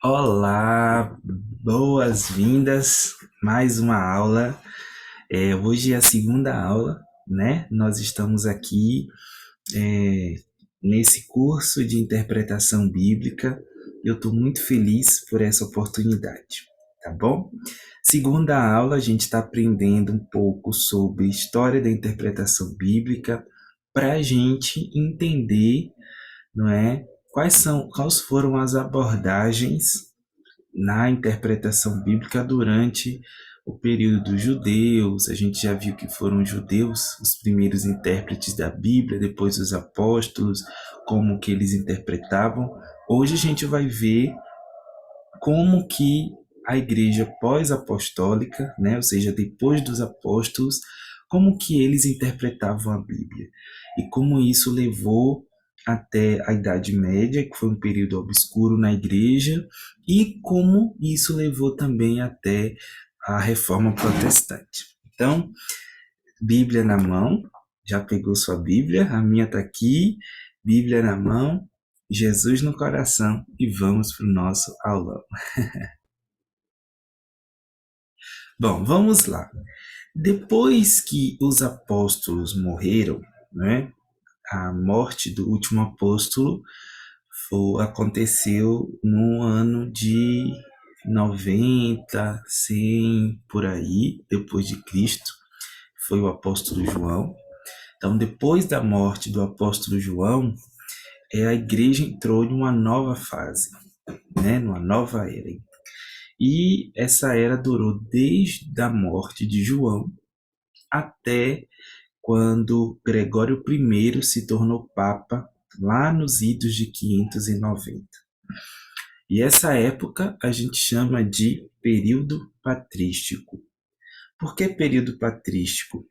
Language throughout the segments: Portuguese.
Olá, boas-vindas, mais uma aula. Hoje é a segunda aula, né? Nós estamos aqui é, nesse curso de interpretação bíblica. Eu estou muito feliz por essa oportunidade, tá bom? Segunda aula, a gente está aprendendo um pouco sobre história da interpretação bíblica para a gente entender, não é? Quais foram as abordagens na interpretação bíblica durante o período dos judeus. A gente já viu que foram os judeus os primeiros intérpretes da Bíblia, depois os apóstolos, como que eles interpretavam. Hoje a gente vai ver como que a igreja pós-apostólica, né, ou seja, depois dos apóstolos, como que eles interpretavam a Bíblia e como isso levou até a Idade Média, que foi um período obscuro na igreja, e como isso levou também até a Reforma Protestante. Então, Bíblia na mão, já pegou sua Bíblia? A minha está aqui, Bíblia na mão, Jesus no coração e vamos para o nosso aulão. Bom, vamos lá. Depois que os apóstolos morreram, né, a morte do último apóstolo aconteceu no ano de 90, 100, por aí, depois de Cristo, foi o apóstolo João. Então, depois da morte do apóstolo João, a igreja entrou em uma nova fase, né, numa nova era. E essa era durou desde a morte de João até quando Gregório I se tornou Papa, lá nos idos de 590. E essa época a gente chama de período patrístico. Por que período patrístico?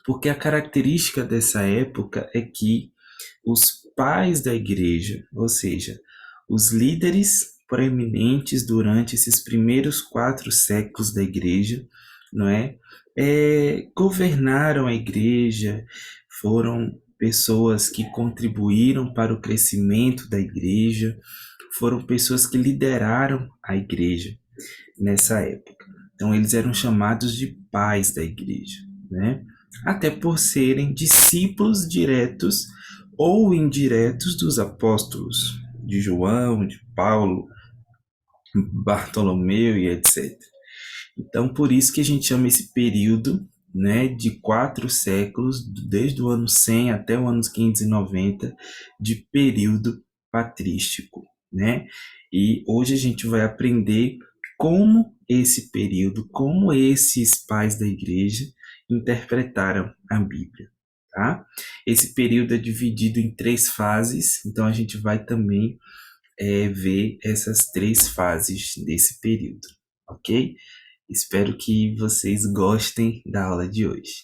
Porque a característica dessa época é que os pais da igreja, ou seja, os líderes proeminentes durante esses primeiros 4 séculos da igreja, não é? Governaram a igreja, foram pessoas que contribuíram para o crescimento da igreja, foram pessoas que lideraram a igreja nessa época. Então, eles eram chamados de pais da igreja, né? Até por serem discípulos diretos ou indiretos dos apóstolos, de João, de Paulo, Bartolomeu e etc. Então, por isso que a gente chama esse período, né, de 4 séculos, desde o ano 100 até o ano 590, de período patrístico, né? E hoje a gente vai aprender como esse período, como esses pais da igreja interpretaram a Bíblia, tá? Esse período é dividido em 3 fases, então a gente vai também ver essas 3 fases desse período, ok? Espero que vocês gostem da aula de hoje.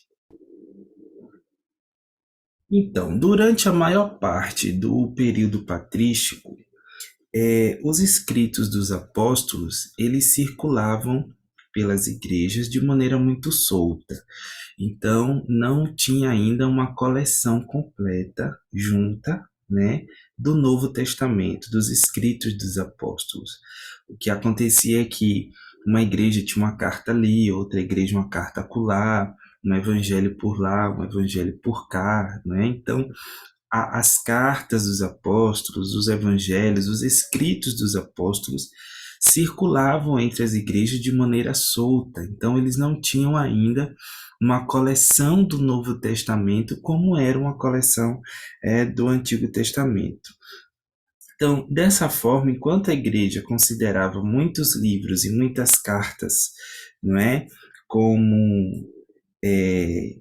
Então, durante a maior parte do período patrístico, os escritos dos apóstolos, eles circulavam pelas igrejas de maneira muito solta. Então, não tinha ainda uma coleção completa, junta, né, do Novo Testamento, dos escritos dos apóstolos. O que acontecia é que uma igreja tinha uma carta ali, outra igreja uma carta acolá, um evangelho por lá, um evangelho por cá, né? Então, as cartas dos apóstolos, os evangelhos, os escritos dos apóstolos circulavam entre as igrejas de maneira solta. Então, eles não tinham ainda uma coleção do Novo Testamento como era uma coleção do Antigo Testamento. Então, dessa forma, enquanto a igreja considerava muitos livros e muitas cartas, não é, como é,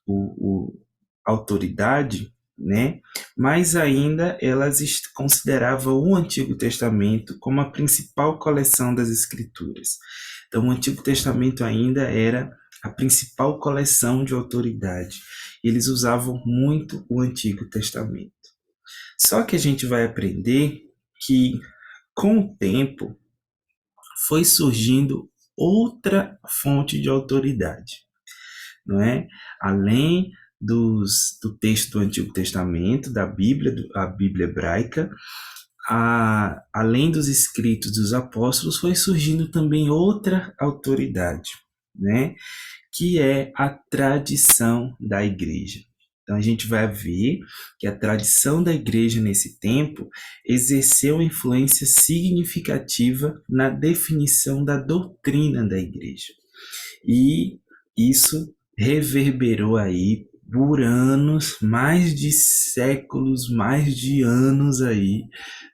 o autoridade, né? Mas ainda elas consideravam o Antigo Testamento como a principal coleção das Escrituras. Então, o Antigo Testamento ainda era a principal coleção de autoridade. Eles usavam muito o Antigo Testamento. Só que a gente vai aprender que, com o tempo, foi surgindo outra fonte de autoridade, não é? Além do texto do Antigo Testamento, da Bíblia, a Bíblia hebraica, além dos escritos dos apóstolos, foi surgindo também outra autoridade, né? Que é a tradição da igreja. Então a gente vai ver que a tradição da igreja nesse tempo exerceu influência significativa na definição da doutrina da igreja. E isso reverberou aí por anos, mais de séculos, mais de anos aí,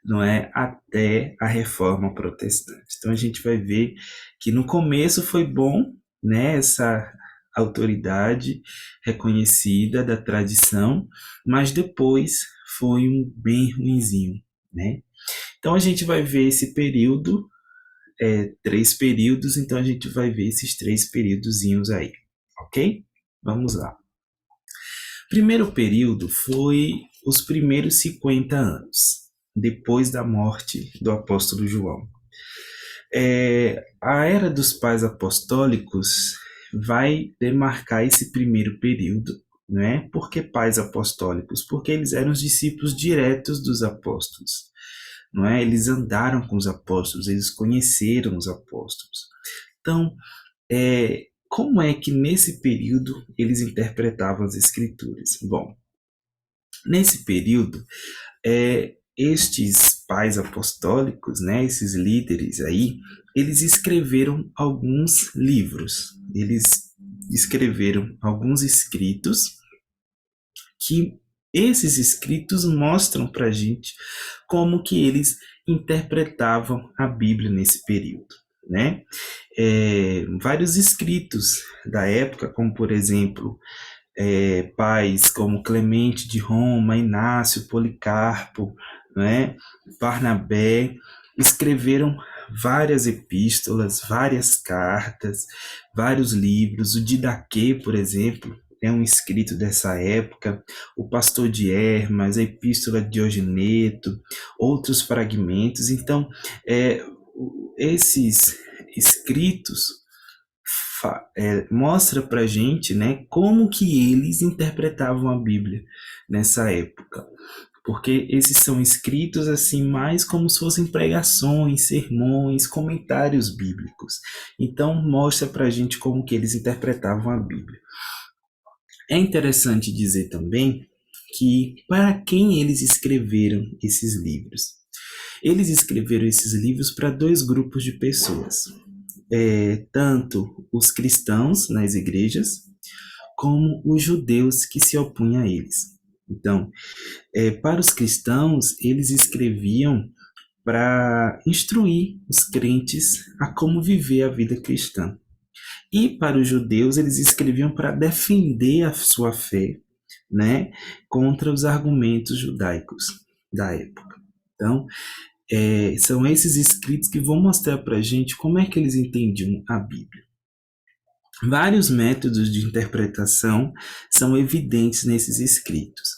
não é? Até a Reforma Protestante. Então a gente vai ver que no começo foi bom, né? Essa autoridade reconhecida da tradição, mas depois foi um bem ruinzinho, né? Então a gente vai ver esse período, três períodos, então a gente vai ver esses três períodozinhos aí, ok? Vamos lá. Primeiro período foi os primeiros 50 anos, depois da morte do apóstolo João. A era dos pais apostólicos vai demarcar esse primeiro período, né? Por que pais apostólicos? Porque eles eram os discípulos diretos dos apóstolos, não é? Eles andaram com os apóstolos, eles conheceram os apóstolos. Então, como é que nesse período eles interpretavam as escrituras? Bom, nesse período, estes pais apostólicos, né, esses líderes aí, eles escreveram alguns livros, eles escreveram alguns escritos que esses escritos mostram para a gente como que eles interpretavam a Bíblia nesse período, né? Vários escritos da época, como por exemplo, pais como Clemente de Roma, Inácio, Policarpo, né? Barnabé, escreveram várias epístolas, várias cartas, vários livros. O Didaquê, por exemplo, é um escrito dessa época, o Pastor de Hermas, a Epístola de Diogeneto, outros fragmentos. Então, esses escritos mostra para gente, né, como que eles interpretavam a Bíblia nessa época, porque esses são escritos assim mais como se fossem pregações, sermões, comentários bíblicos. Então mostra para gente como que eles interpretavam a Bíblia. É interessante dizer também que para quem eles escreveram esses livros? Eles escreveram esses livros para dois grupos de pessoas, tanto os cristãos nas igrejas, como os judeus que se opunham a eles. Então, para os cristãos, eles escreviam para instruir os crentes a como viver a vida cristã. E para os judeus, eles escreviam para defender a sua fé, né, contra os argumentos judaicos da época. Então, são esses escritos que vão mostrar para a gente como é que eles entendiam a Bíblia. Vários métodos de interpretação são evidentes nesses escritos.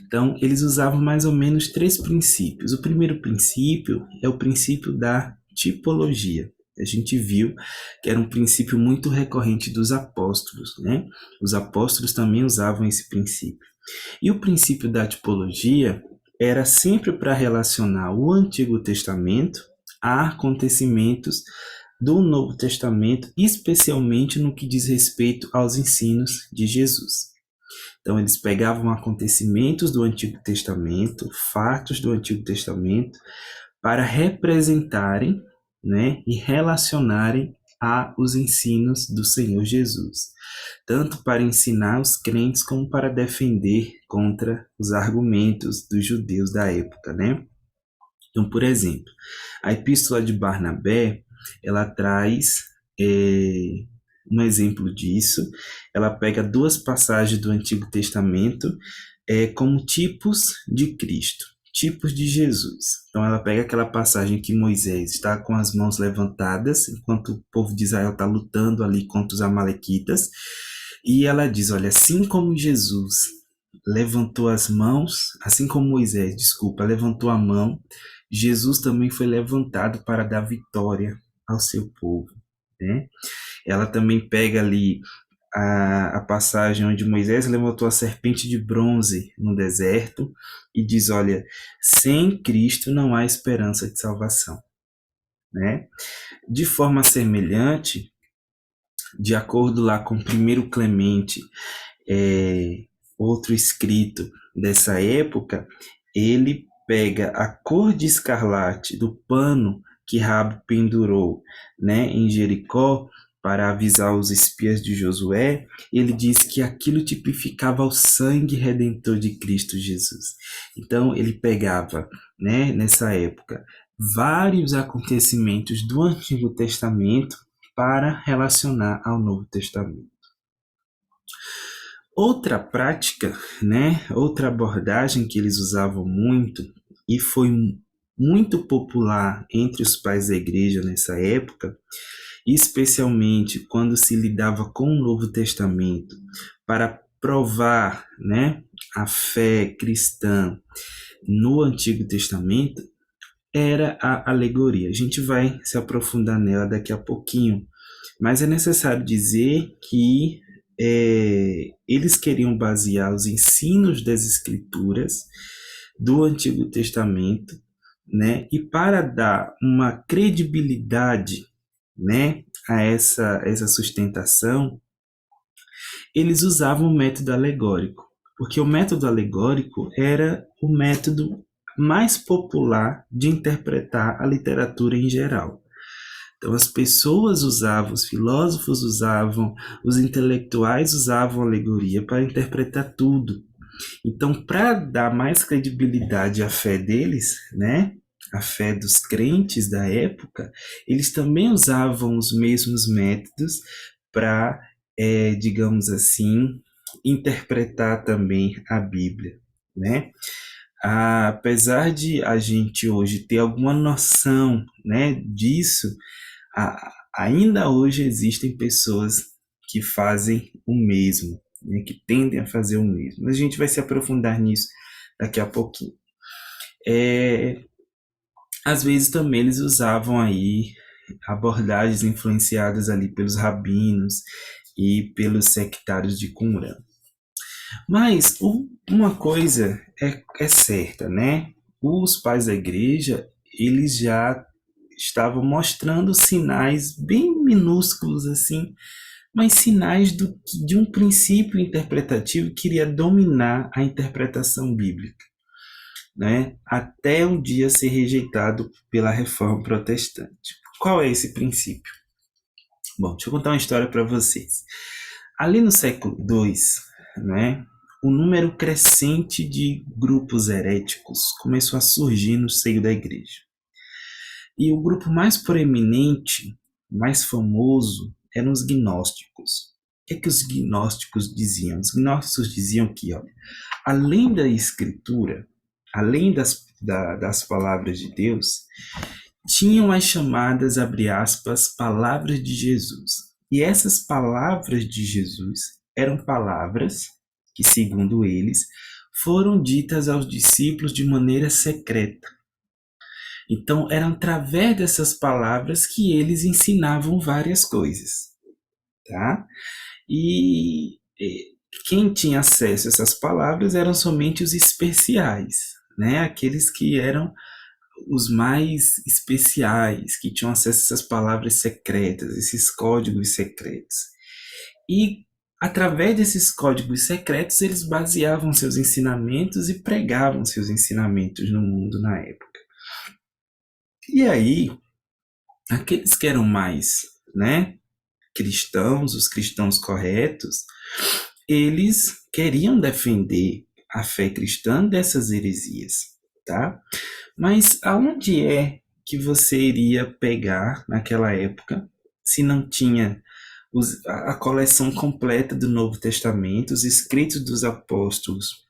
Então, eles usavam mais ou menos três princípios. O primeiro princípio é o princípio da tipologia. A gente viu que era um princípio muito recorrente dos apóstolos, né? Os apóstolos também usavam esse princípio. E o princípio da tipologia era sempre para relacionar o Antigo Testamento a acontecimentos do Novo Testamento, especialmente no que diz respeito aos ensinos de Jesus. Então, eles pegavam acontecimentos do Antigo Testamento, fatos do Antigo Testamento, para representarem, né, e relacionarem os ensinos do Senhor Jesus, tanto para ensinar os crentes como para defender contra os argumentos dos judeus da época, né? Então, por exemplo, a Epístola de Barnabé, ela traz um exemplo disso. Ela pega duas passagens do Antigo Testamento como tipos de Cristo, tipos de Jesus. Então, ela pega aquela passagem que Moisés está com as mãos levantadas, enquanto o povo de Israel está lutando ali contra os amalequitas, e ela diz, olha, assim como Jesus levantou as mãos, assim como Moisés, desculpa, levantou a mão, Jesus também foi levantado para dar vitória ao seu povo, né? Ela também pega ali a passagem onde Moisés levantou a serpente de bronze no deserto e diz, olha, sem Cristo não há esperança de salvação, né? De forma semelhante, de acordo lá com primeiro Clemente, outro escrito dessa época, ele pega a cor de escarlate do pano que Rabi pendurou, né, em Jericó para avisar os espias de Josué. Ele diz que aquilo tipificava o sangue redentor de Cristo Jesus. Então ele pegava, né, nessa época, vários acontecimentos do Antigo Testamento para relacionar ao Novo Testamento. Outra prática, né, outra abordagem que eles usavam muito e foi muito popular entre os pais da igreja nessa época, especialmente quando se lidava com o Novo Testamento, para provar, né, a fé cristã no Antigo Testamento, era a alegoria. A gente vai se aprofundar nela daqui a pouquinho, mas é necessário dizer que eles queriam basear os ensinos das Escrituras do Antigo Testamento, né, e para dar uma credibilidade, né, a essa sustentação, eles usavam o método alegórico, porque o método alegórico era o método mais popular de interpretar a literatura em geral. Então, as pessoas usavam, os filósofos usavam, os intelectuais usavam alegoria para interpretar tudo. Então, para dar mais credibilidade à fé deles, né, a fé dos crentes da época, eles também usavam os mesmos métodos para, digamos assim, interpretar também a Bíblia, né? Apesar de a gente hoje ter alguma noção, né, disso, ainda hoje existem pessoas que fazem o mesmo, né, que tendem a fazer o mesmo. Mas a gente vai se aprofundar nisso daqui a pouquinho. Às vezes também eles usavam aí abordagens influenciadas ali pelos rabinos e pelos sectários de Qumran. Mas uma coisa é certa, né? Os pais da igreja, eles já estavam mostrando sinais bem minúsculos assim, mas sinais de um princípio interpretativo que iria dominar a interpretação bíblica, né? Até um dia ser rejeitado pela Reforma Protestante. Qual é esse princípio? Bom, deixa eu contar uma história para vocês. Ali no século II, né, o número crescente de grupos heréticos começou a surgir no seio da igreja. E o grupo mais proeminente, mais famoso, eram os gnósticos. O que os gnósticos diziam? Os gnósticos diziam que, olha, além da escritura, além das palavras de Deus, tinham as chamadas, abre aspas, palavras de Jesus. E essas palavras de Jesus eram palavras que, segundo eles, foram ditas aos discípulos de maneira secreta. Então, eram através dessas palavras que eles ensinavam várias coisas, tá? E quem tinha acesso a essas palavras eram somente os especiais, né? Aqueles que eram os mais especiais, que tinham acesso a essas palavras secretas, esses códigos secretos. E através desses códigos secretos, eles baseavam seus ensinamentos e pregavam seus ensinamentos no mundo na época. E aí, aqueles que eram mais, né, cristãos, os cristãos corretos, eles queriam defender a fé cristã dessas heresias, tá? Mas aonde é que você iria pegar naquela época, se não tinha a coleção completa do Novo Testamento, os escritos dos apóstolos,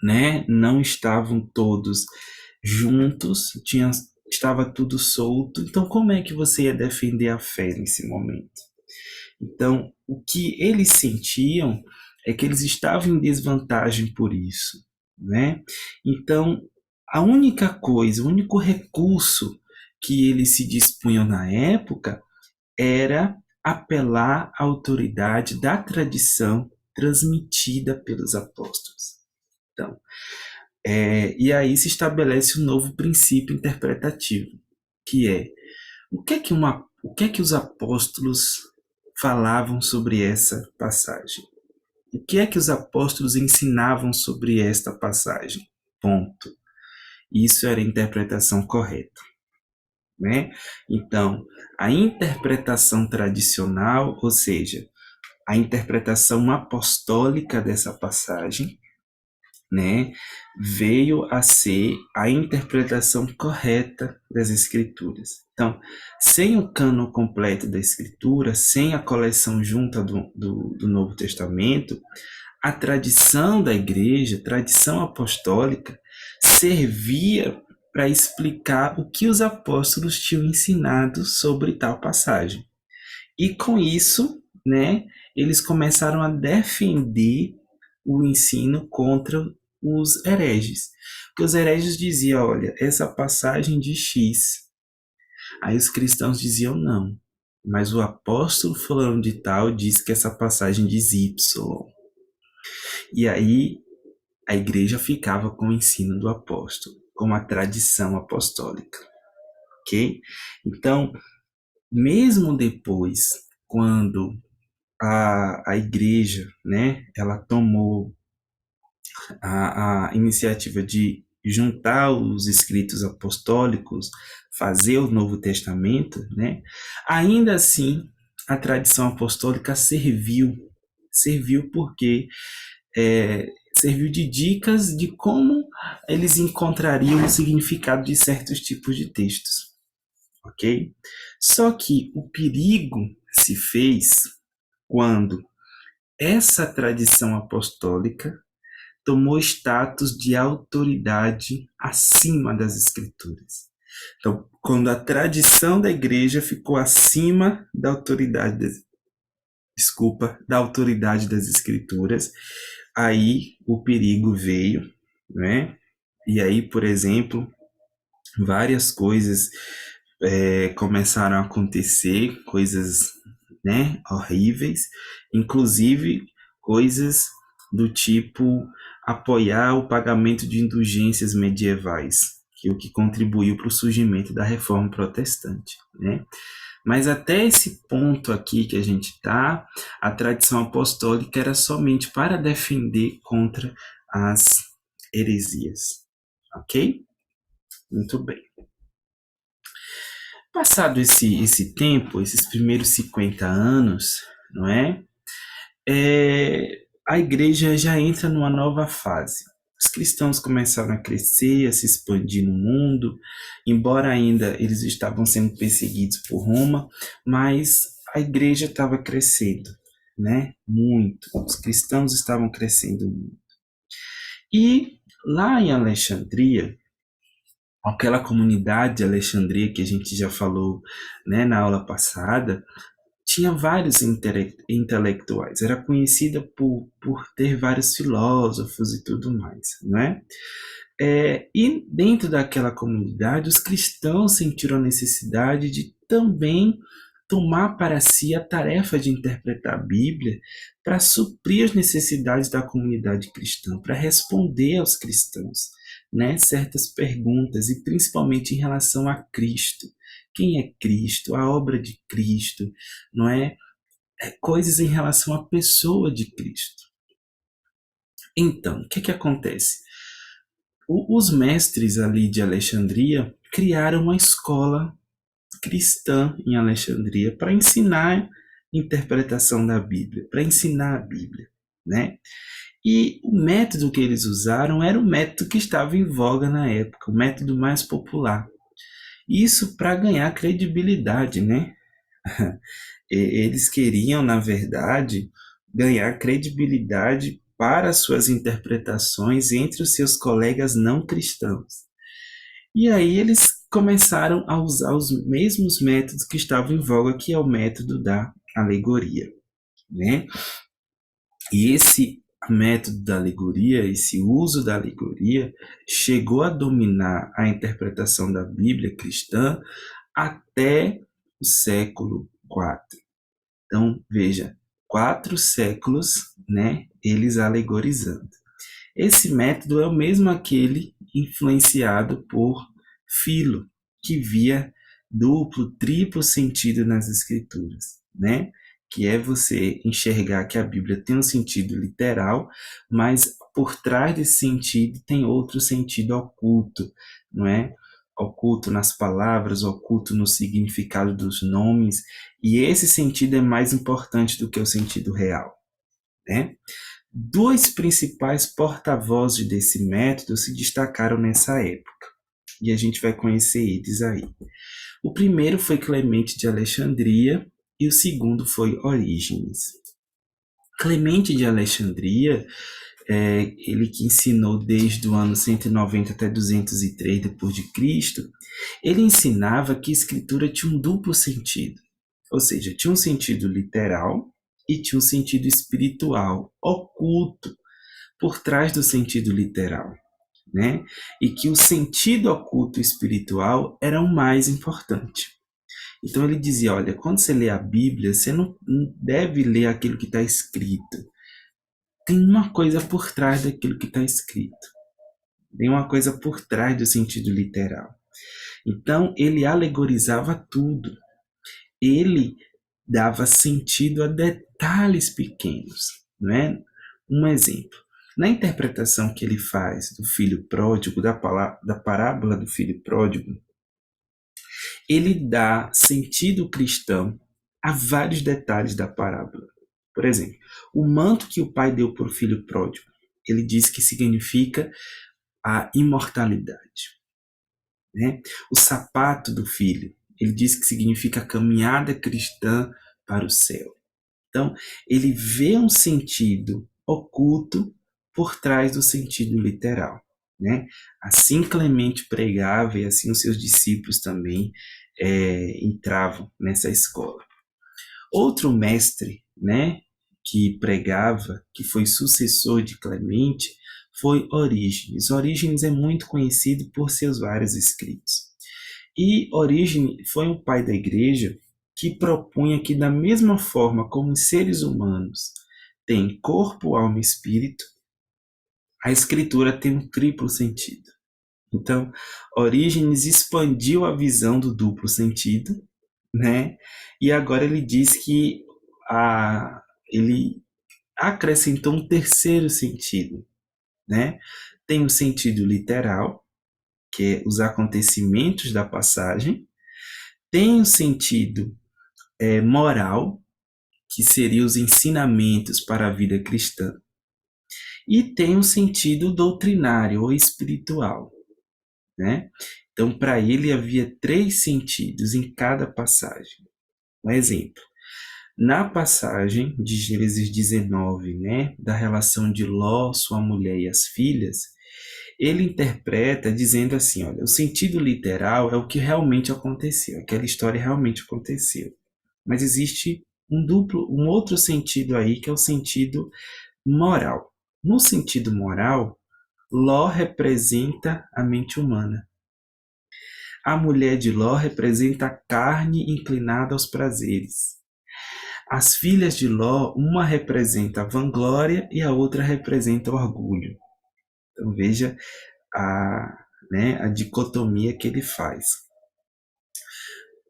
né? Não estavam todos juntos, estava tudo solto. Então, como é que você ia defender a fé nesse momento? Então, o que eles sentiam é que eles estavam em desvantagem por isso, né? Então, a única coisa, o único recurso que eles se dispunham na época era apelar à autoridade da tradição transmitida pelos apóstolos. Então, e aí se estabelece um novo princípio interpretativo, que é o que é que os apóstolos falavam sobre essa passagem? O que é que os apóstolos ensinavam sobre esta passagem? Ponto. Isso era a interpretação correta, né? Então, a interpretação tradicional, ou seja, a interpretação apostólica dessa passagem, né, veio a ser a interpretação correta das escrituras. Então, sem o cânon completo da escritura, sem a coleção junta do Novo Testamento, a tradição da igreja, a tradição apostólica, servia para explicar o que os apóstolos tinham ensinado sobre tal passagem. E com isso, né, eles começaram a defender o ensino contra os hereges. Porque os hereges diziam, olha, essa passagem de X. Aí os cristãos diziam não. Mas o apóstolo fulano de tal diz que essa passagem diz Y. E aí a igreja ficava com o ensino do apóstolo, com a tradição apostólica, ok? Então, mesmo depois, quando a igreja, né, ela tomou a iniciativa de juntar os escritos apostólicos, fazer o Novo Testamento, né, ainda assim a tradição apostólica serviu porque serviu de dicas de como eles encontrariam o significado de certos tipos de textos, ok? Só que o perigo se fez quando essa tradição apostólica tomou status de autoridade acima das escrituras. Então, quando a tradição da igreja ficou acima da autoridade da autoridade das escrituras, aí o perigo veio, né? E aí, por exemplo, várias coisas começaram a acontecer, coisas, né, horríveis, inclusive coisas do tipo apoiar o pagamento de indulgências medievais, que é o que contribuiu para o surgimento da Reforma Protestante, né? Mas até esse ponto aqui que a gente está, a tradição apostólica era somente para defender contra as heresias, ok? Muito bem. Passado esse tempo, esses primeiros 50 anos, não é? A igreja já entra numa nova fase. Os cristãos começaram a crescer, a se expandir no mundo, embora ainda eles estavam sendo perseguidos por Roma, mas a igreja estava crescendo, né? Muito. Os cristãos estavam crescendo muito. E lá em Alexandria, aquela comunidade de Alexandria que a gente já falou, né, na aula passada, tinha vários intelectuais, era conhecida por ter vários filósofos e tudo mais, né? E dentro daquela comunidade, os cristãos sentiram a necessidade de também tomar para si a tarefa de interpretar a Bíblia para suprir as necessidades da comunidade cristã, para responder aos cristãos, né, certas perguntas, e principalmente em relação a Cristo. Quem é Cristo? A obra de Cristo, não é? Coisas em relação à pessoa de Cristo. Então, o que acontece? Os mestres ali de Alexandria criaram uma escola cristã em Alexandria para ensinar interpretação da Bíblia, para ensinar a Bíblia, né? E o método que eles usaram era o método que estava em voga na época, o método mais popular. Isso para ganhar credibilidade, né? Eles queriam, na verdade, ganhar credibilidade para suas interpretações entre os seus colegas não cristãos. E aí eles começaram a usar os mesmos métodos que estavam em voga, que é o método da alegoria, né? E esse método da alegoria, esse uso da alegoria, chegou a dominar a interpretação da Bíblia cristã até o século IV. Então, veja, 4 séculos, né, eles alegorizando. Esse método é o mesmo aquele influenciado por Filo, que via duplo, triplo sentido nas escrituras, né? Que é você enxergar que a Bíblia tem um sentido literal, mas por trás desse sentido tem outro sentido oculto, não é? Oculto nas palavras, oculto no significado dos nomes, e esse sentido é mais importante do que o sentido real, né? Dois principais porta-vozes desse método se destacaram nessa época, e a gente vai conhecer eles aí. O primeiro foi Clemente de Alexandria e o segundo foi Orígenes. Clemente de Alexandria, ele que ensinou desde o ano 190 até 203 depois de Cristo, ele ensinava que a escritura tinha um duplo sentido, ou seja, tinha um sentido literal e tinha um sentido espiritual, oculto, por trás do sentido literal, né? E que o sentido oculto espiritual era o mais importante. Então ele dizia, olha, quando você lê a Bíblia, você não deve ler aquilo que está escrito. Tem uma coisa por trás daquilo que está escrito. Tem uma coisa por trás do sentido literal. Então ele alegorizava tudo. Ele dava sentido a detalhes pequenos, não é? Um exemplo. Na interpretação que ele faz do filho pródigo, da parábola do filho pródigo, ele dá sentido cristão a vários detalhes da parábola. Por exemplo, o manto que o pai deu para o filho pródigo, ele diz que significa a imortalidade, né? O sapato do filho, ele diz que significa a caminhada cristã para o céu. Então, ele vê um sentido oculto por trás do sentido literal, né? Assim Clemente pregava e assim os seus discípulos também entravam nessa escola. Outro mestre, né, que pregava, que foi sucessor de Clemente, foi Orígenes. Orígenes é muito conhecido por seus vários escritos. E Orígenes foi um pai da igreja que propunha que, da mesma forma como os seres humanos têm corpo, alma e espírito, a escritura tem um triplo sentido. Então, Orígenes expandiu a visão do duplo sentido, né? E agora ele diz que ele acrescentou um terceiro sentido, né? Tem o sentido literal, que é os acontecimentos da passagem, tem o sentido moral, que seria os ensinamentos para a vida cristã, e tem um sentido doutrinário ou espiritual, né? Então, para ele havia 3 sentidos em cada passagem. Um exemplo, na passagem de Gênesis 19, né, da relação de Ló, sua mulher e as filhas, ele interpreta dizendo assim, olha, o sentido literal é o que realmente aconteceu, aquela história realmente aconteceu. Mas existe um outro sentido aí, que é o sentido moral. No sentido moral, Ló representa a mente humana. A mulher de Ló representa a carne inclinada aos prazeres. As filhas de Ló, uma representa a vanglória e a outra representa o orgulho. Então veja a dicotomia que ele faz.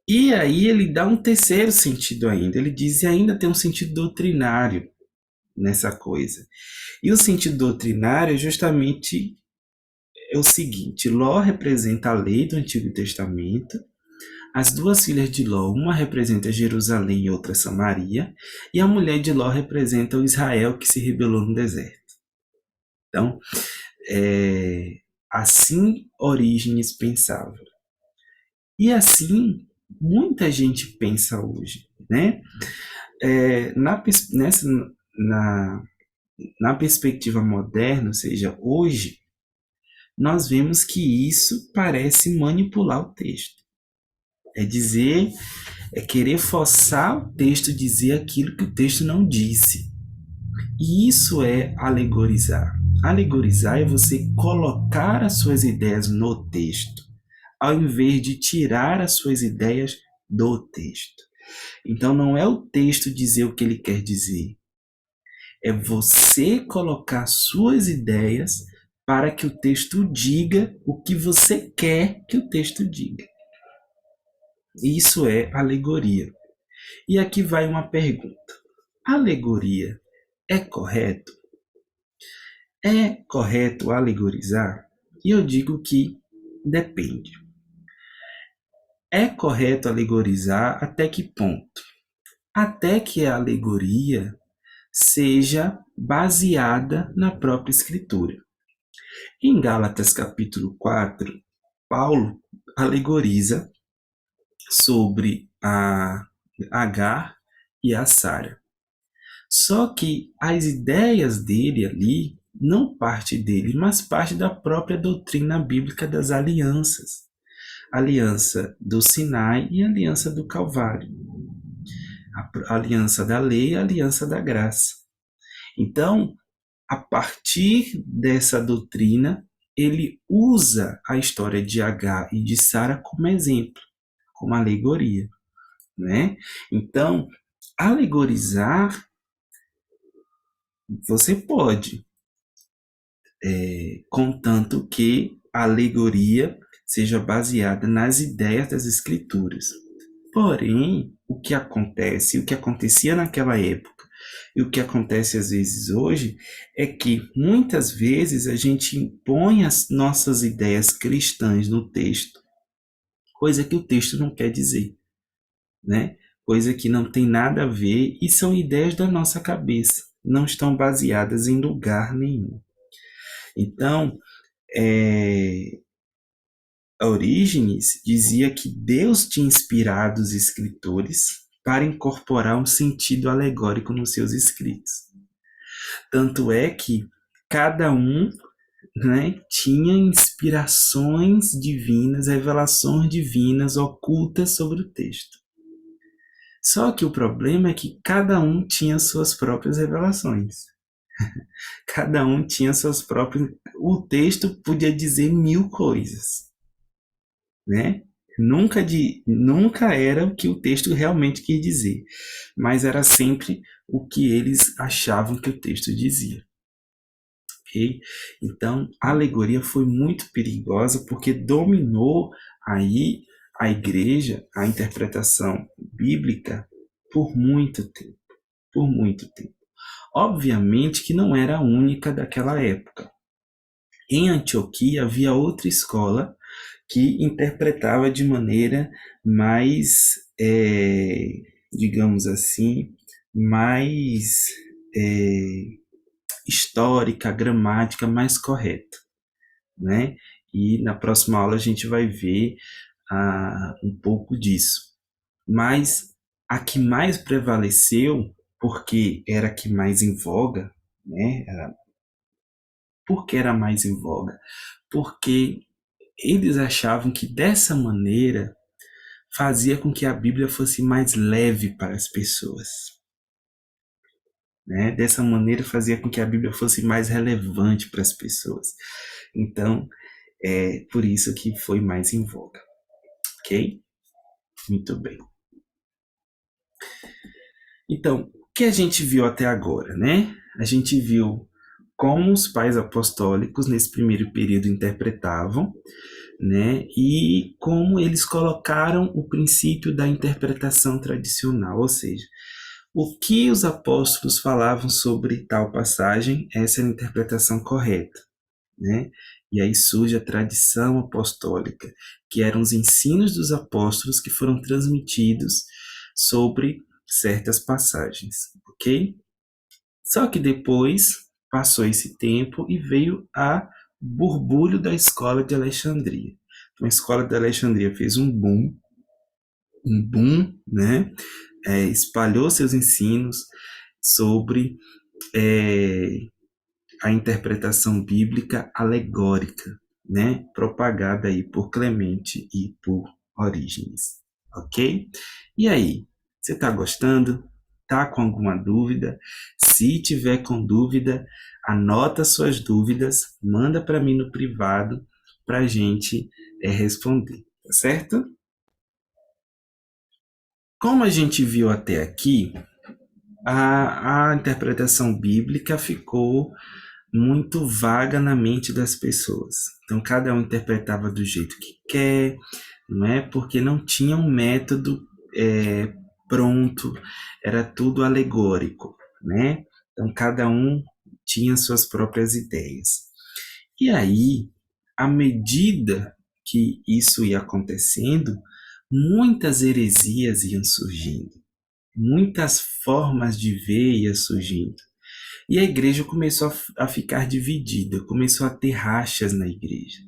E aí ele dá um terceiro sentido ainda. Ele diz que ainda tem um sentido doutrinário nessa coisa. E o sentido doutrinário é justamente o seguinte: Ló representa a lei do Antigo Testamento, as 2 filhas de Ló, uma representa Jerusalém e outra Samaria, e a mulher de Ló representa o Israel que se rebelou no deserto. Então, assim Orígenes pensava. E assim muita gente pensa hoje, né? Na perspectiva moderna, ou seja, hoje, nós vemos que isso parece manipular o texto. É querer forçar o texto a dizer aquilo que o texto não disse. E isso é alegorizar. Alegorizar é você colocar as suas ideias no texto, ao invés de tirar as suas ideias do texto. Então não é o texto dizer o que ele quer dizer, é você colocar suas ideias para que o texto diga o que você quer que o texto diga. Isso é alegoria. E aqui vai uma pergunta: alegoria é correto? É correto alegorizar? E eu digo que depende. É correto alegorizar até que ponto? Até que a alegoria seja baseada na própria Escritura. Em Gálatas capítulo 4, Paulo alegoriza sobre a Agar e a Sara. Só que as ideias dele ali não parte dele, mas parte da própria doutrina bíblica das alianças. A aliança do Sinai e a aliança do Calvário. A aliança da lei e a aliança da graça. Então, a partir dessa doutrina, ele usa a história de Agar e de Sara como exemplo, como alegoria, né? Então, alegorizar você pode, contanto que a alegoria seja baseada nas ideias das escrituras. Porém, o que acontece, o que acontecia naquela época e o que acontece às vezes hoje é que muitas vezes a gente impõe as nossas ideias cristãs no texto, coisa que o texto não quer dizer, né? Coisa que não tem nada a ver e são ideias da nossa cabeça, não estão baseadas em lugar nenhum. Então, é, Orígenes dizia que Deus tinha inspirado os escritores para incorporar um sentido alegórico nos seus escritos. Tanto é que cada um, né, tinha inspirações divinas, revelações divinas ocultas sobre o texto. Só que o problema é que cada um tinha suas próprias revelações. Cada um tinha suas próprias. O texto podia dizer 1000 coisas, né? Nunca era o que o texto realmente quis dizer, mas era sempre o que eles achavam que o texto dizia. Ok? Então, a alegoria foi muito perigosa porque dominou aí a igreja, a interpretação bíblica por muito tempo, por muito tempo. Obviamente que não era a única daquela época. Em Antioquia havia outra escola que interpretava de maneira mais, digamos assim, mais é, histórica, gramática, mais correta, né? E na próxima aula a gente vai ver um pouco disso. Mas a que mais prevaleceu, porque era a que mais em voga, né? Por que era mais em voga? Porque eles achavam que dessa maneira fazia com que a Bíblia fosse mais leve para as pessoas, né? Dessa maneira fazia com que a Bíblia fosse mais relevante para as pessoas. Então, é por isso que foi mais em voga, ok? Muito bem. Então, o que a gente viu até agora, né? A gente viu como os pais apostólicos nesse primeiro período interpretavam, né? E como eles colocaram o princípio da interpretação tradicional, ou seja, o que os apóstolos falavam sobre tal passagem, essa é a interpretação correta, né? E aí surge a tradição apostólica, que eram os ensinos dos apóstolos que foram transmitidos sobre certas passagens, ok? Só que depois passou esse tempo e veio a borbulho da escola de Alexandria. Então, a escola de Alexandria fez um boom, né? Espalhou seus ensinos sobre é, a interpretação bíblica alegórica, né? Propagada aí por Clemente e por Orígenes, ok? E aí, você está gostando? Tá com alguma dúvida? Se tiver com dúvida, anota suas dúvidas, manda para mim no privado para a gente responder, tá certo? Como a gente viu até aqui, a interpretação bíblica ficou muito vaga na mente das pessoas. Então, cada um interpretava do jeito que quer, não é? Porque não tinha um método pronto, era tudo alegórico, né? Então, cada um tinha suas próprias ideias. E aí, à medida que isso ia acontecendo, muitas heresias iam surgindo, muitas formas de ver iam surgindo. E a igreja começou a ficar dividida, começou a ter rachas na igreja,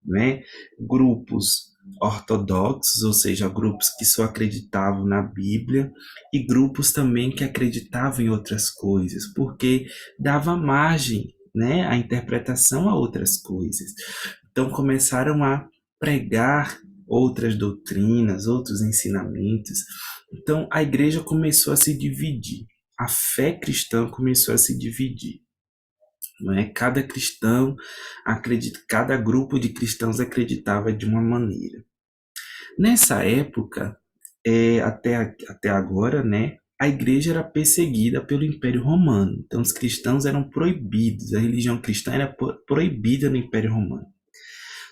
né? Grupos ortodoxos, ou seja, grupos que só acreditavam na Bíblia, e grupos também que acreditavam em outras coisas, porque dava margem, né, à interpretação a outras coisas. Então começaram a pregar outras doutrinas, outros ensinamentos. Então a igreja começou a se dividir. A fé cristã começou a se dividir, não é? Cada cristão acredita, cada grupo de cristãos acreditava de uma maneira. Nessa época, até agora, né? A igreja era perseguida pelo Império Romano. Então, os cristãos eram proibidos, a religião cristã era proibida no Império Romano.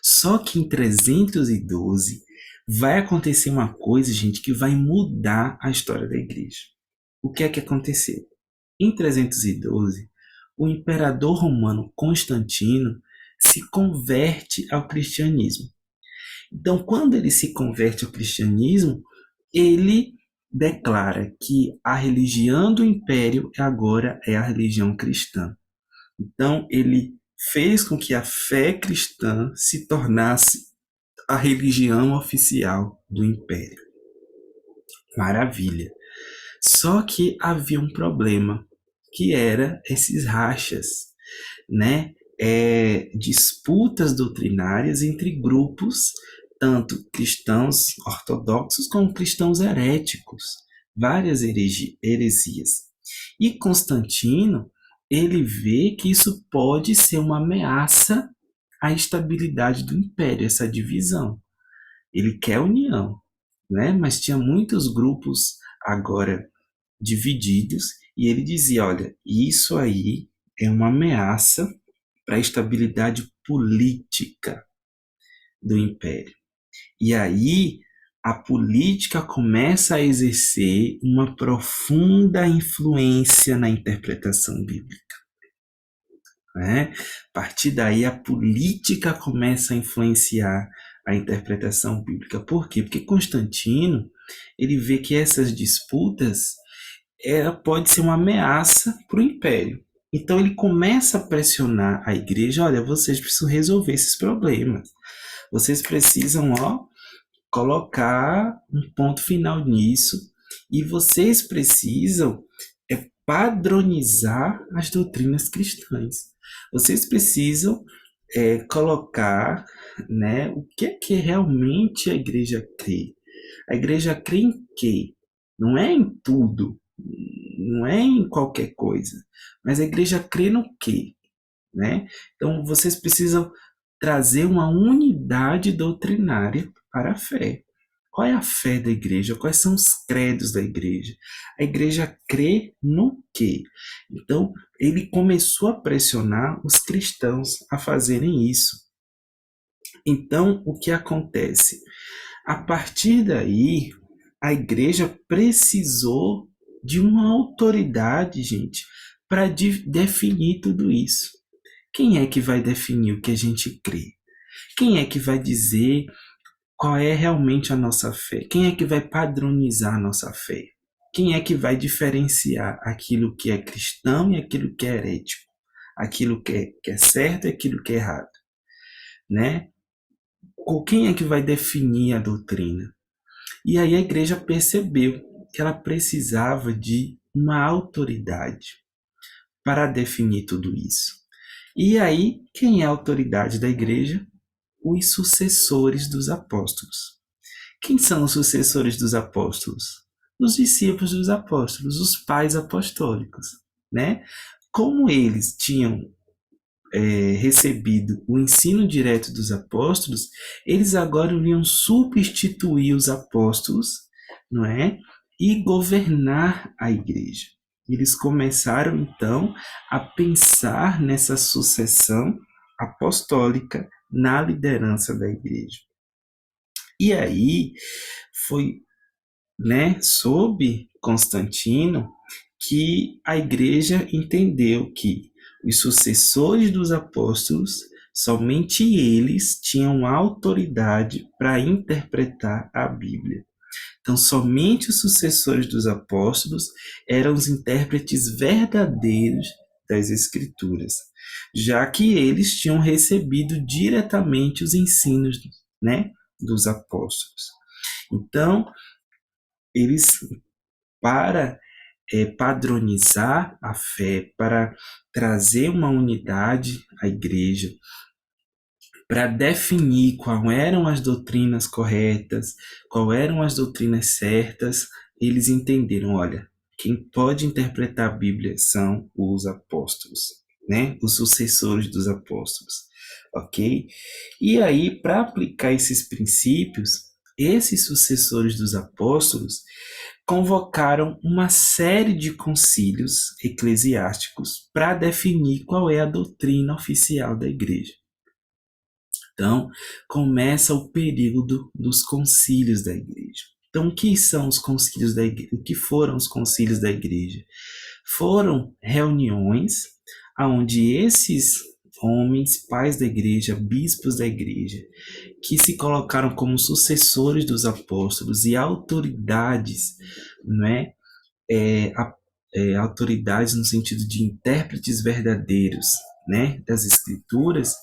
Só que em 312 vai acontecer uma coisa, gente, que vai mudar a história da igreja. O que é que aconteceu? Em 312, o imperador romano Constantino se converte ao cristianismo. Então, quando ele se converte ao cristianismo, ele declara que a religião do império agora é a religião cristã. Então, ele fez com que a fé cristã se tornasse a religião oficial do império. Maravilha. Só que havia um problema, que era esses rachas, né? Disputas doutrinárias entre grupos, tanto cristãos ortodoxos como cristãos heréticos, várias heresias. E Constantino, ele vê que isso pode ser uma ameaça à estabilidade do império, essa divisão. Ele quer união, né? Mas tinha muitos grupos agora divididos, e ele dizia: olha, isso aí é uma ameaça para a estabilidade política do império. E aí a política começa a exercer uma profunda influência na interpretação bíblica. Né? A partir daí a política começa a influenciar a interpretação bíblica. Por quê? Porque Constantino ele vê que essas disputas pode ser uma ameaça para o império. Então ele começa a pressionar a igreja: olha, vocês precisam resolver esses problemas. Vocês precisam, colocar um ponto final nisso, e vocês precisam padronizar as doutrinas cristãs. Vocês precisam colocar, né, o que realmente a igreja crê. A igreja crê em quê? Não é em tudo, não é em qualquer coisa, mas a igreja crê no quê, né? Então vocês precisam trazer uma unidade doutrinária para a fé. Qual é a fé da igreja? Quais são os credos da igreja? A igreja crê no quê? Então, ele começou a pressionar os cristãos a fazerem isso. Então, o que acontece? A partir daí, a igreja precisou de uma autoridade, gente, para definir tudo isso. Quem é que vai definir o que a gente crê? Quem é que vai dizer qual é realmente a nossa fé? Quem é que vai padronizar a nossa fé? Quem é que vai diferenciar aquilo que é cristão e aquilo que é herético? Aquilo que é certo e aquilo que é errado, né? Ou quem é que vai definir a doutrina? E aí a igreja percebeu que ela precisava de uma autoridade para definir tudo isso. E aí, quem é a autoridade da igreja? Os sucessores dos apóstolos. Quem são os sucessores dos apóstolos? Os discípulos dos apóstolos, os pais apostólicos, né? Como eles tinham recebido o ensino direto dos apóstolos, eles agora iriam substituir os apóstolos, não é? e governar a igreja. Eles começaram, então, a pensar nessa sucessão apostólica na liderança da igreja. E aí foi, sob Constantino, que a igreja entendeu que os sucessores dos apóstolos, somente eles tinham autoridade para interpretar a Bíblia. Então, somente os sucessores dos apóstolos eram os intérpretes verdadeiros das Escrituras, já que eles tinham recebido diretamente os ensinos, dos apóstolos. Então, eles, para padronizar a fé, para trazer uma unidade à igreja, para definir quais eram as doutrinas corretas, quais eram as doutrinas certas, eles entenderam, olha, quem pode interpretar a Bíblia são os apóstolos, os sucessores dos apóstolos, ok? E aí, para aplicar esses princípios, esses sucessores dos apóstolos convocaram uma série de concílios eclesiásticos para definir qual é a doutrina oficial da igreja. Então, começa o período dos concílios da igreja. Então, o que são os concílios da igreja? O que foram os concílios da igreja? Foram reuniões onde esses homens, pais da igreja, bispos da igreja, que se colocaram como sucessores dos apóstolos e autoridades, autoridades no sentido de intérpretes verdadeiros, das escrituras,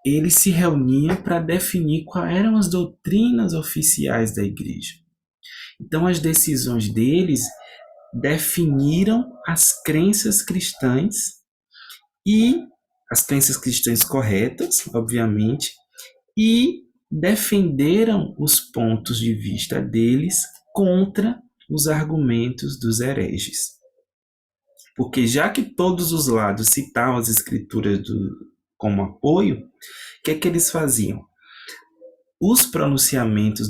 eles se reuniam para definir quais eram as doutrinas oficiais da igreja. Então, as decisões deles definiram as crenças cristãs e as crenças cristãs corretas, obviamente, e defenderam os pontos de vista deles contra os argumentos dos hereges. Porque já que todos os lados citavam as escrituras como apoio, o que é que eles faziam? Os pronunciamentos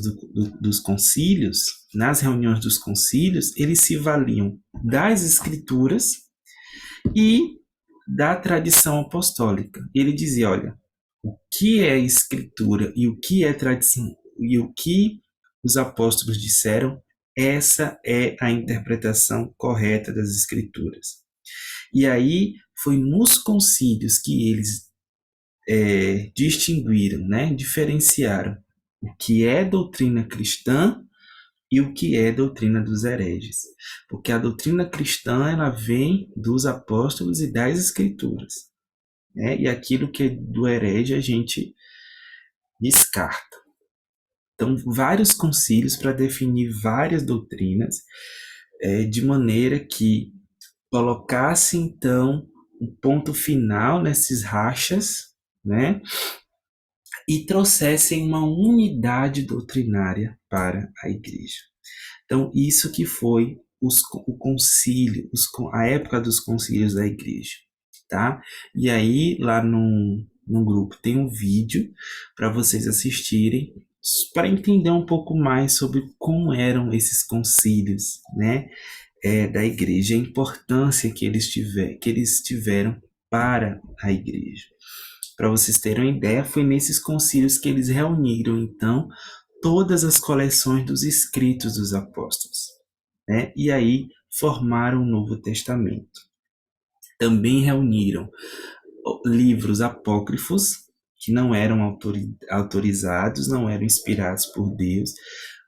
dos concílios, nas reuniões dos concílios, eles se valiam das escrituras e da tradição apostólica. Ele dizia, olha, o que é escritura e o que é tradição e o que os apóstolos disseram, essa é a interpretação correta das escrituras. E aí foi nos concílios que eles distinguiram, diferenciaram o que é doutrina cristã e o que é doutrina dos hereges. Porque a doutrina cristã ela vem dos apóstolos e das escrituras. E aquilo que é do herege a gente descarta. Então, vários concílios para definir várias doutrinas, de maneira que colocasse, então, um ponto final nesses rachas, e trouxessem uma unidade doutrinária para a igreja. Então, isso que foi o concílio, a época dos concílios da igreja, tá? E aí, lá no grupo, tem um vídeo para vocês assistirem, para entender um pouco mais sobre como eram esses concílios, da igreja, a importância que eles tiveram para a igreja. Para vocês terem uma ideia, foi nesses concílios que eles reuniram, então, todas as coleções dos escritos dos apóstolos, e aí formaram o Novo Testamento. Também reuniram livros apócrifos, que não eram autorizados, não eram inspirados por Deus,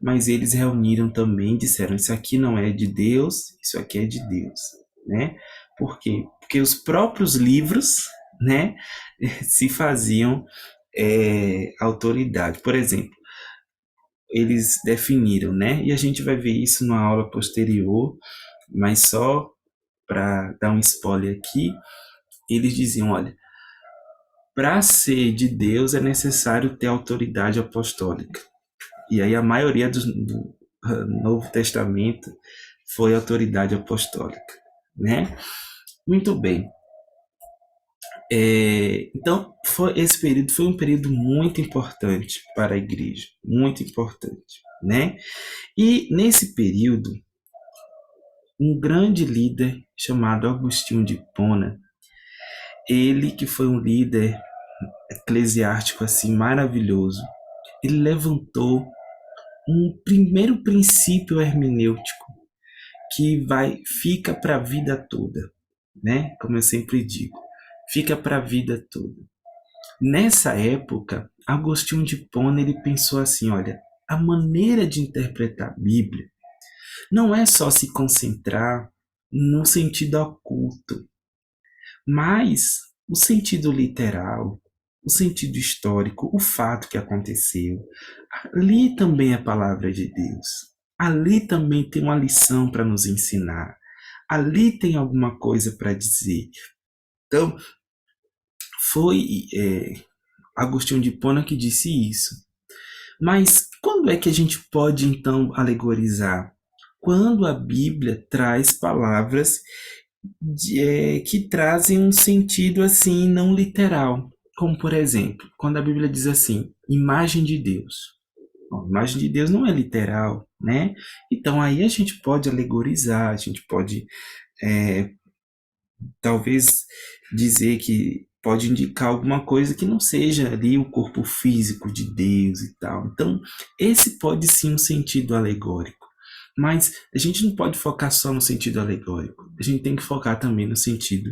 mas eles reuniram também, disseram, isso aqui não é de Deus, isso aqui é de Deus, Por quê? Porque os próprios livros, se faziam autoridade. Por exemplo, eles definiram, e a gente vai ver isso na aula posterior, mas só para dar um spoiler aqui, eles diziam, olha, para ser de Deus é necessário ter autoridade apostólica. E aí a maioria do Novo Testamento foi autoridade apostólica, Muito bem. Então, esse período foi um período muito importante para a igreja, muito importante, E nesse período, um grande líder chamado Agostinho de Hipona, ele que foi um líder eclesiástico assim maravilhoso, ele levantou um primeiro princípio hermenêutico que fica para a vida toda, né? Como eu sempre digo, fica para a vida toda. Nessa época, Agostinho de Hipona ele pensou assim, olha, a maneira de interpretar a Bíblia não é só se concentrar no sentido oculto, mas o sentido literal, o sentido histórico, o fato que aconteceu. Ali também é a palavra de Deus. Ali também tem uma lição para nos ensinar. Ali tem alguma coisa para dizer. Então, foi Agostinho de Hipona que disse isso. Mas quando é que a gente pode, então, alegorizar? Quando a Bíblia traz palavras que trazem um sentido assim não literal, como por exemplo, quando a Bíblia diz assim, imagem de Deus. Bom, imagem de Deus não é literal, né? Então aí a gente pode alegorizar, a gente pode é, talvez dizer que pode indicar alguma coisa que não seja ali o corpo físico de Deus e tal. Então, esse pode sim um sentido alegórico. Mas a gente não pode focar só no sentido alegórico. A gente tem que focar também no sentido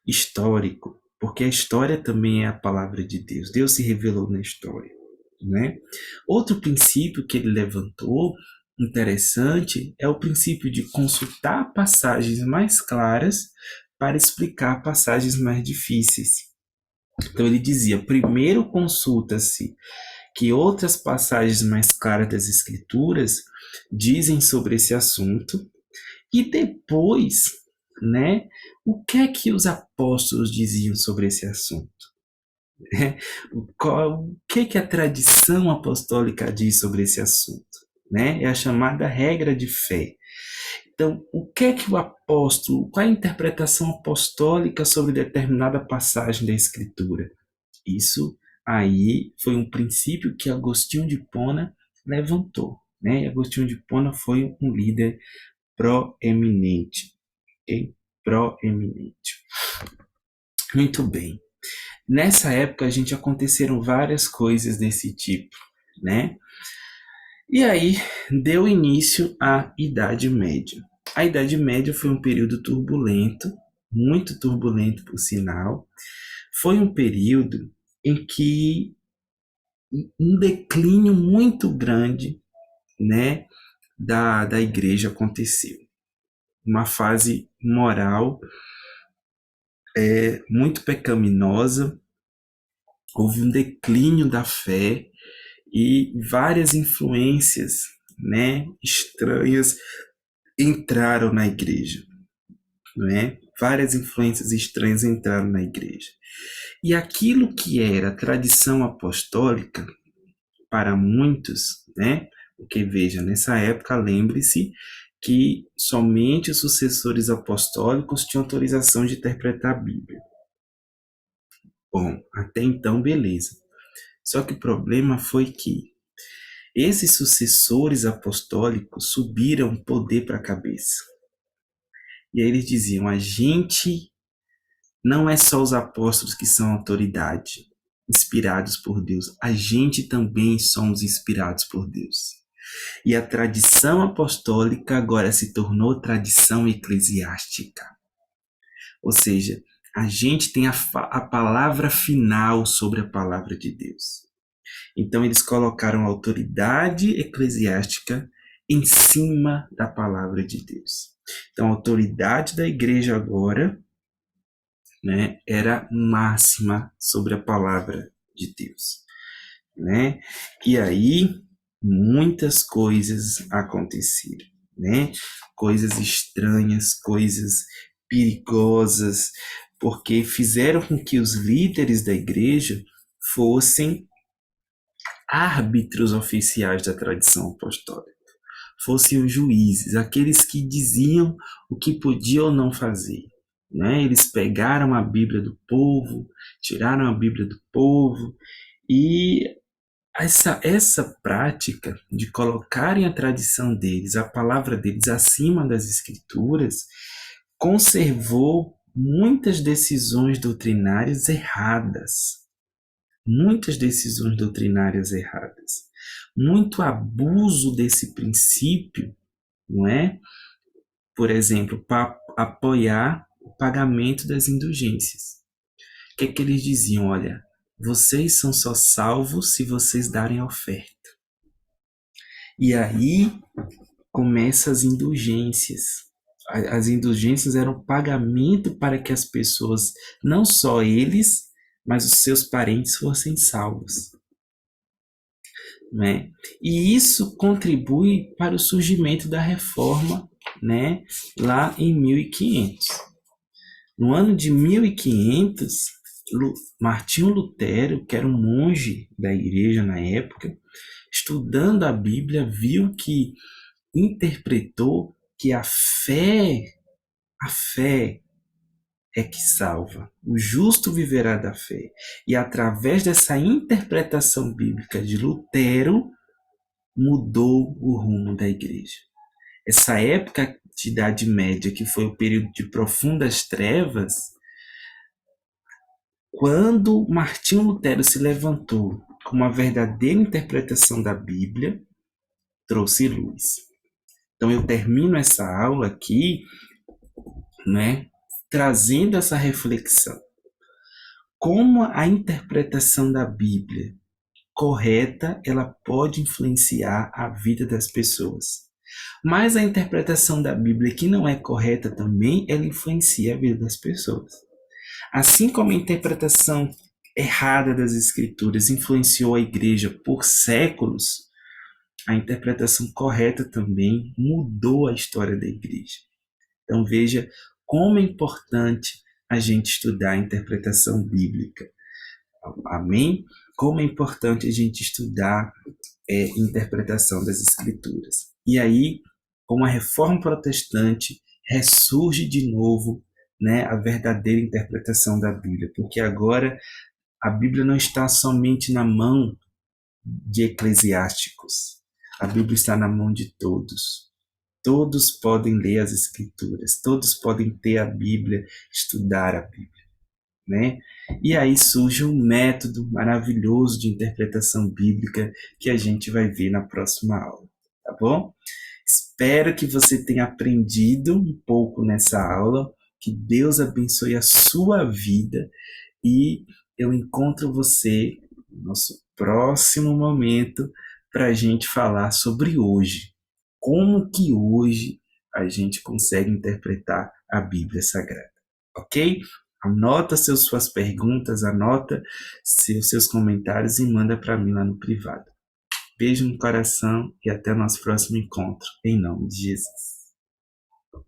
histórico, porque a história também é a palavra de Deus. Deus se revelou na história, né? Outro princípio que ele levantou interessante é o princípio de consultar passagens mais claras para explicar passagens mais difíceis. Então ele dizia: primeiro consulta-se que outras passagens mais claras das Escrituras dizem sobre esse assunto, e depois, né, o que é que os apóstolos diziam sobre esse assunto? O que é que a tradição apostólica diz sobre esse assunto? Né? É a chamada regra de fé. Então, o que é que o apóstolo, qual é a interpretação apostólica sobre determinada passagem da Escritura? Isso aí foi um princípio que Agostinho de Hipona levantou. Né? Agostinho de Hipona foi um líder proeminente. Okay? Proeminente. Muito bem. Nessa época, a gente aconteceram várias coisas desse tipo, né? E aí, deu início à Idade Média. A Idade Média foi um período turbulento, muito turbulento, por sinal. Foi um período em que um declínio muito grande, né, da igreja aconteceu. Uma fase moral muito pecaminosa, houve um declínio da fé e várias influências, né, estranhas entraram na igreja, né? Várias influências estranhas entraram na igreja. E aquilo que era tradição apostólica para muitos, né? Porque veja, nessa época, lembre-se que somente os sucessores apostólicos tinham autorização de interpretar a Bíblia. Bom, até então, beleza. Só que o problema foi que esses sucessores apostólicos subiram poder para a cabeça. E aí eles diziam: a gente não é só os apóstolos que são autoridade, inspirados por Deus, a gente também somos inspirados por Deus. E a tradição apostólica agora se tornou tradição eclesiástica. Ou seja, a gente tem a palavra final sobre a palavra de Deus. Então eles colocaram a autoridade eclesiástica em cima da palavra de Deus. Então a autoridade da igreja agora, né, era máxima sobre a palavra de Deus, né? E aí muitas coisas aconteceram, né? Coisas estranhas, coisas perigosas, porque fizeram com que os líderes da igreja fossem árbitros oficiais da tradição apostólica, fossem os juízes, aqueles que diziam o que podia ou não fazer. Né? Eles pegaram a Bíblia do povo, tiraram a Bíblia do povo e Essa prática de colocarem a tradição deles, a palavra deles acima das escrituras, conservou muitas decisões doutrinárias erradas. Muitas decisões doutrinárias erradas. Muito abuso desse princípio, não é? Por exemplo, para apoiar o pagamento das indulgências. O que é que eles diziam? Olha, vocês são só salvos se vocês darem oferta. E aí começam as indulgências. As indulgências eram pagamento para que as pessoas, não só eles, mas os seus parentes fossem salvos. Né? E isso contribui para o surgimento da reforma, né, lá em 1500. No ano de 1500, Martinho Lutero, que era um monge da igreja na época, estudando a Bíblia, viu que interpretou que a fé é que salva. O justo viverá da fé. E através dessa interpretação bíblica de Lutero, mudou o rumo da igreja. Essa época de Idade Média, que foi o período de profundas trevas, quando Martinho Lutero se levantou com uma verdadeira interpretação da Bíblia, trouxe luz. Então eu termino essa aula aqui, né, trazendo essa reflexão. Como a interpretação da Bíblia correta, ela pode influenciar a vida das pessoas. Mas a interpretação da Bíblia que não é correta também, ela influencia a vida das pessoas. Assim como a interpretação errada das Escrituras influenciou a igreja por séculos, a interpretação correta também mudou a história da igreja. Então veja como é importante a gente estudar a interpretação bíblica. Amém? Como é importante a gente estudar interpretação das Escrituras. E aí, com a Reforma Protestante, ressurge de novo, né, a verdadeira interpretação da Bíblia, porque agora a Bíblia não está somente na mão de eclesiásticos, a Bíblia está na mão de todos. Todos podem ler as Escrituras, todos podem ter a Bíblia, estudar a Bíblia. Né? E aí surge um método maravilhoso de interpretação bíblica que a gente vai ver na próxima aula, tá bom? Espero que você tenha aprendido um pouco nessa aula, que Deus abençoe a sua vida e eu encontro você no nosso próximo momento para a gente falar sobre hoje. Como que hoje a gente consegue interpretar a Bíblia Sagrada, ok? Anota suas perguntas, anota seus comentários e manda para mim lá no privado. Beijo no coração e até o nosso próximo encontro, em nome de Jesus.